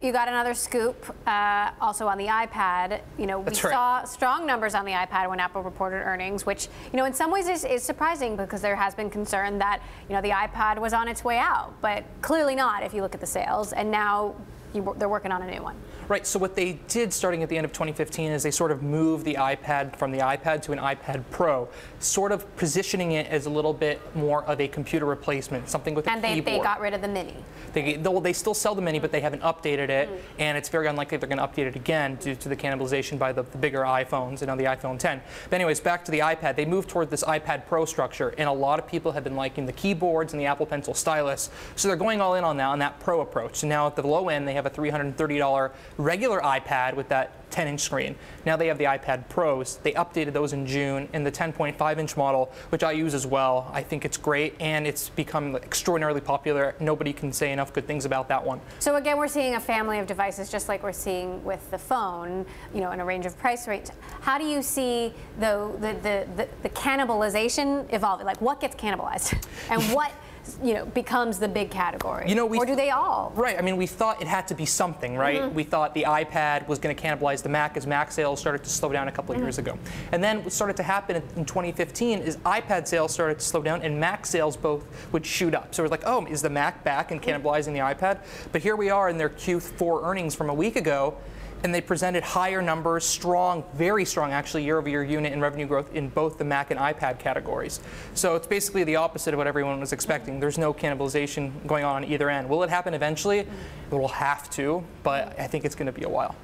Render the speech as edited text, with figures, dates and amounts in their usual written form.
You got another scoop also on the iPad. You know, we saw strong numbers on the iPad when Apple reported earnings, which, you know, in some ways is surprising because there has been concern that, you know, the iPad was on its way out, but clearly not if you look at the sales. And now they're working on a new one. Right, so what they did starting at the end of 2015 is they sort of moved the iPad from the iPad to an iPad Pro, sort of positioning it as a little bit more of a computer replacement, something with a keyboard. And they got rid of the Mini. They still sell the Mini, but they haven't updated it, and it's very unlikely they're going to update it again due to the cannibalization by the bigger iPhones and now the iPhone 10. But anyways, back to the iPad. They moved toward this iPad Pro structure, and a lot of people have been liking the keyboards and the Apple Pencil stylus, so they're going all in on that Pro approach. So now at the low end, they have a $330 regular iPad with that 10-inch screen. Now they have the iPad Pros. They updated those in June in the 10.5-inch model, which I use as well. I think it's great, and it's become extraordinarily popular. Nobody can say enough good things about that one. So again, we're seeing a family of devices, just like we're seeing with the phone, you know, in a range of price range. How do you see the cannibalization evolving? Like, what gets cannibalized, and what, you know, becomes the big category? You know, or do they all? Right. I mean, we thought it had to be something, right? We thought the iPad was going to cannibalize the Mac as Mac sales started to slow down a couple of years ago. And then what started to happen in 2015 is iPad sales started to slow down and Mac sales both would shoot up. So it was like, oh, is the Mac back and cannibalizing the iPad? But here we are in their Q4 earnings from a week ago, and they presented higher numbers, strong, very strong actually, year-over-year unit and revenue growth in both the Mac and iPad categories. So it's basically the opposite of what everyone was expecting. There's no cannibalization going on either end. Will it happen eventually? It will have to, but I think it's going to be a while.